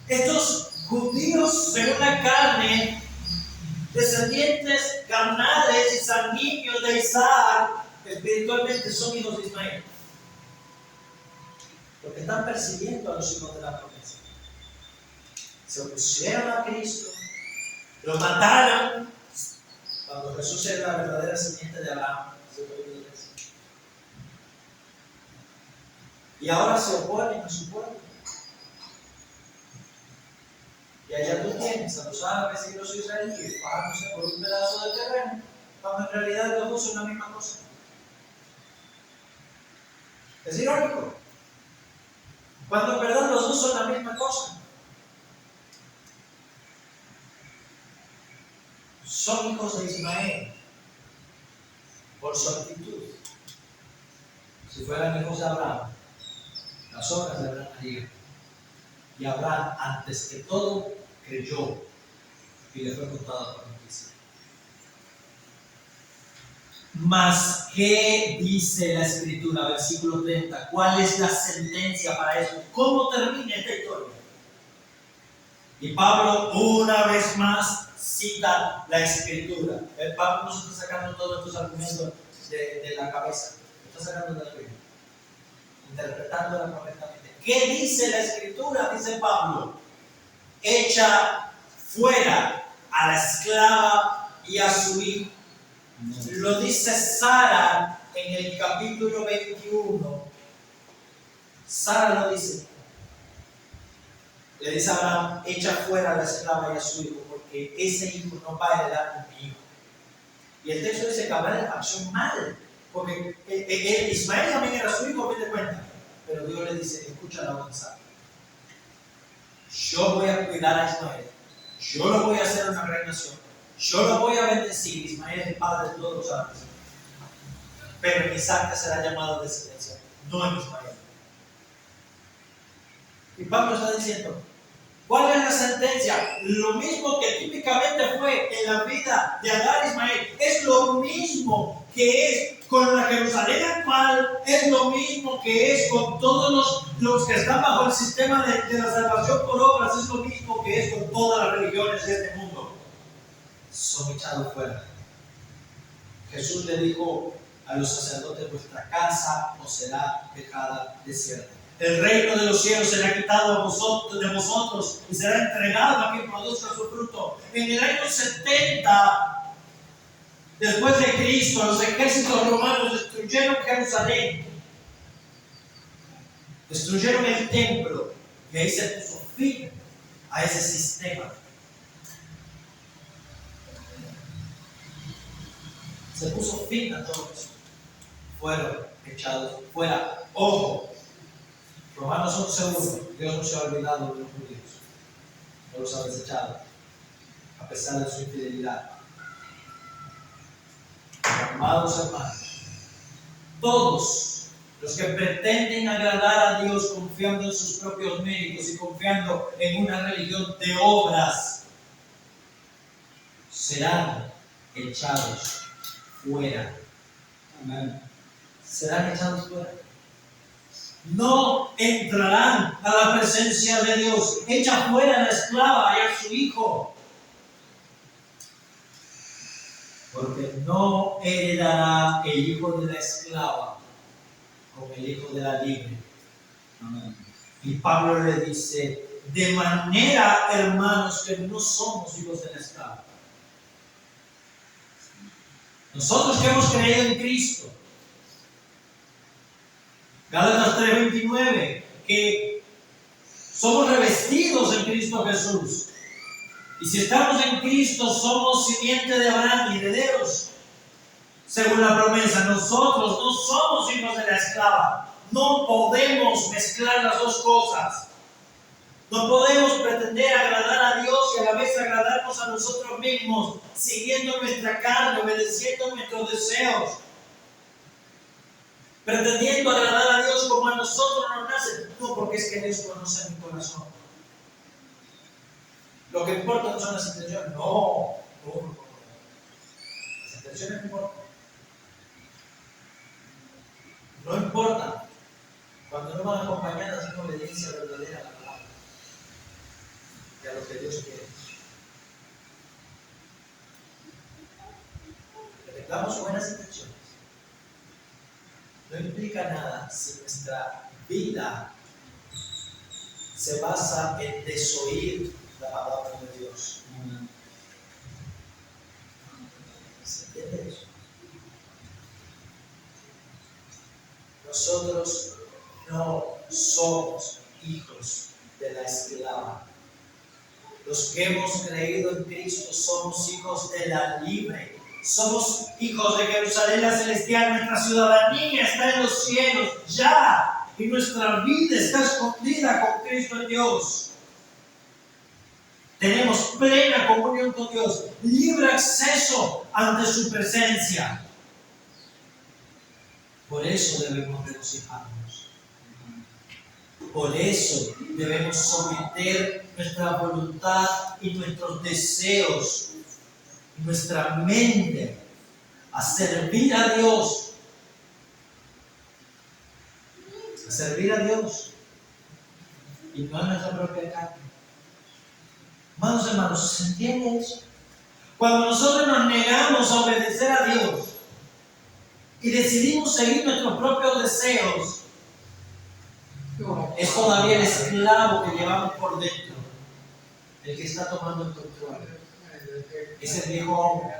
Speaker 1: Estos judíos, según la carne, descendientes carnales y sanguíneos de Isaac, espiritualmente son hijos de Ismael. Porque están persiguiendo a los hijos de la promesa. Se opusieron a Cristo, lo mataron, cuando Jesús era la verdadera simiente de Abraham. Y ahora se oponen a su pueblo. Y allá tú tienes a los árabes y los israelíes bajándose por un pedazo de terreno, cuando en realidad los dos son la misma cosa. Es irónico. Cuando en verdad los dos son la misma cosa. Son hijos de Ismael por su actitud. Si fueran hijos de Abraham, las obras de Abraham harían. Y Abraham, antes que todo, creyó y le fue contado por justicia. Mas, ¿qué dice la Escritura? Versículo 30. ¿Cuál es la sentencia para esto? ¿Cómo termina esta historia? Y Pablo, una vez más, cita la Escritura. El Pablo no se está sacando todos estos argumentos de la cabeza, lo está sacando de la Biblia, interpretándola correctamente. ¿Qué dice la Escritura? Dice Pablo: echa fuera a la esclava y a su hijo. Lo dice Sara en el capítulo 21. Sara lo dice. Le dice a Abraham: echa fuera a la esclava y a su hijo, porque ese hijo no va a heredar con mi hijo. Y el texto dice que Abraham accionó mal, porque Ismael también era su hijo, me de cuenta. Pero Dios le dice: escucha la voz de Sara. Yo voy a cuidar a Ismael. Yo lo voy a hacer una gran nación. Yo lo voy a bendecir. Ismael es el padre de todos los árabes. Pero en Isaac será llamado descendencia, no en Ismael. Y Pablo está diciendo: ¿cuál es la sentencia? Lo mismo que típicamente fue en la vida de Agar y Ismael. Es lo mismo que es con la Jerusalén actual. Es lo mismo que es con todos los que están bajo el sistema de la salvación por obras. Es lo mismo que es con todas las religiones de este mundo. Son echados fuera. Jesús le dijo a los sacerdotes: vuestra casa os será dejada desierta. El reino de los cielos será quitado de vosotros y será entregado a quien produzca su fruto. En el año 70, después de Cristo, los ejércitos romanos destruyeron Jerusalén, destruyeron el templo, y ahí se puso fin a ese sistema. Se puso fin a todo eso. Fueron echados fuera. Ojo, Romanos 11:1. Dios no se ha olvidado de los judíos, no los ha desechado, a pesar de su infidelidad. Amados hermanos, todos los que pretenden agradar a Dios confiando en sus propios méritos y confiando en una religión de obras, serán echados fuera. Amén. Serán echados fuera. No entrarán a la presencia de Dios. Echa fuera a la esclava y a su hijo, porque no heredará el hijo de la esclava con el hijo de la libre. Amén. Y Pablo le dice: de manera, hermanos, que no somos hijos de la esclava. Nosotros que hemos creído en Cristo, Gálatas 3:29, que somos revestidos en Cristo Jesús. Y si estamos en Cristo, somos simiente de Abraham y herederos, según la promesa. Nosotros no somos hijos de la esclava. No podemos mezclar las dos cosas. No podemos pretender agradar a Dios y a la vez agradarnos a nosotros mismos, siguiendo nuestra carne, obedeciendo nuestros deseos, pretendiendo agradar a Dios como a nosotros nos nace. No, porque es que Dios conoce mi corazón. Lo que importa no son las intenciones. No. Las intenciones no importan. No importa cuando no van acompañadas de una obediencia verdadera a la palabra y a lo que Dios quiere. Que tengamos buenas intenciones no implica nada si nuestra vida se basa en desoír la palabra de Dios. ¿Se entiende eso? Nosotros no somos hijos de la esclava. Los que hemos creído en Cristo somos hijos de la libre. Somos hijos de Jerusalén la celestial. Nuestra ciudadanía está en los cielos ya. Y nuestra vida está escondida con Cristo en Dios. Tenemos plena comunión con Dios. Libre acceso ante su presencia. Por eso debemos regocijarnos. Por eso debemos someter nuestra voluntad y nuestros deseos, nuestra mente, a servir a Dios. A servir a Dios. Y no a nuestra propia carne. Hermanos, ¿se entiende eso? Cuando nosotros nos negamos a obedecer a Dios y decidimos seguir nuestros propios deseos, es todavía el esclavo que llevamos por dentro, el que está tomando el control. Es el viejo hombre.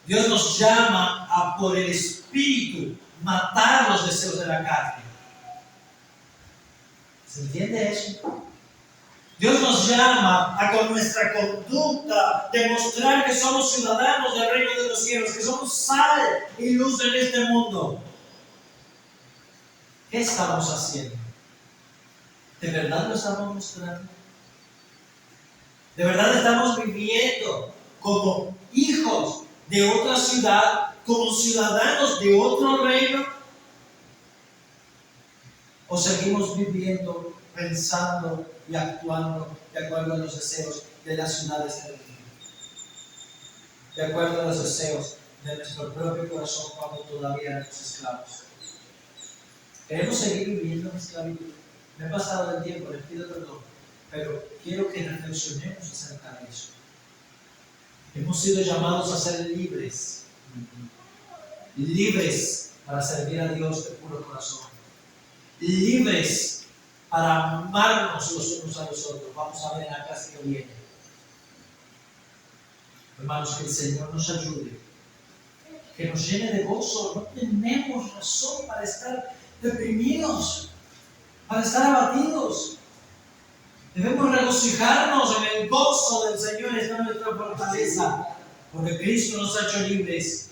Speaker 1: Dios nos llama a, por el Espíritu, matar los deseos de la carne. ¿Se entiende eso? Dios nos llama a con nuestra conducta demostrar que somos ciudadanos del reino de los cielos, que somos sal y luz en este mundo. ¿Qué estamos haciendo? ¿De verdad lo estamos mostrando? ¿De verdad estamos viviendo como hijos de otra ciudad, como ciudadanos de otro reino? ¿O seguimos viviendo, pensando y actuando de acuerdo a los deseos de las ciudades del mundo? De acuerdo a los deseos de nuestro propio corazón cuando todavía éramos esclavos. Queremos seguir viviendo en esclavitud. Me he pasado del tiempo, les pido perdón, pero quiero que reflexionemos acerca de eso. Hemos sido llamados a ser libres. Libres para servir a Dios de puro corazón. Libres para amarnos los unos a los otros. Vamos a ver en la clase que viene. Hermanos, que el Señor nos ayude, que nos llene de gozo. No tenemos razón para estar deprimidos, para estar abatidos. Debemos regocijarnos en el gozo del Señor, está nuestra fortaleza, porque Cristo nos ha hecho libres.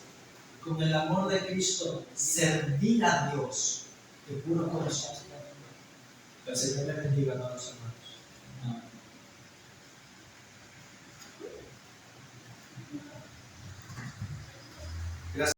Speaker 1: Con el amor de Cristo, servir a Dios de puro corazón. Que el Señor le bendiga a todos los hermanos.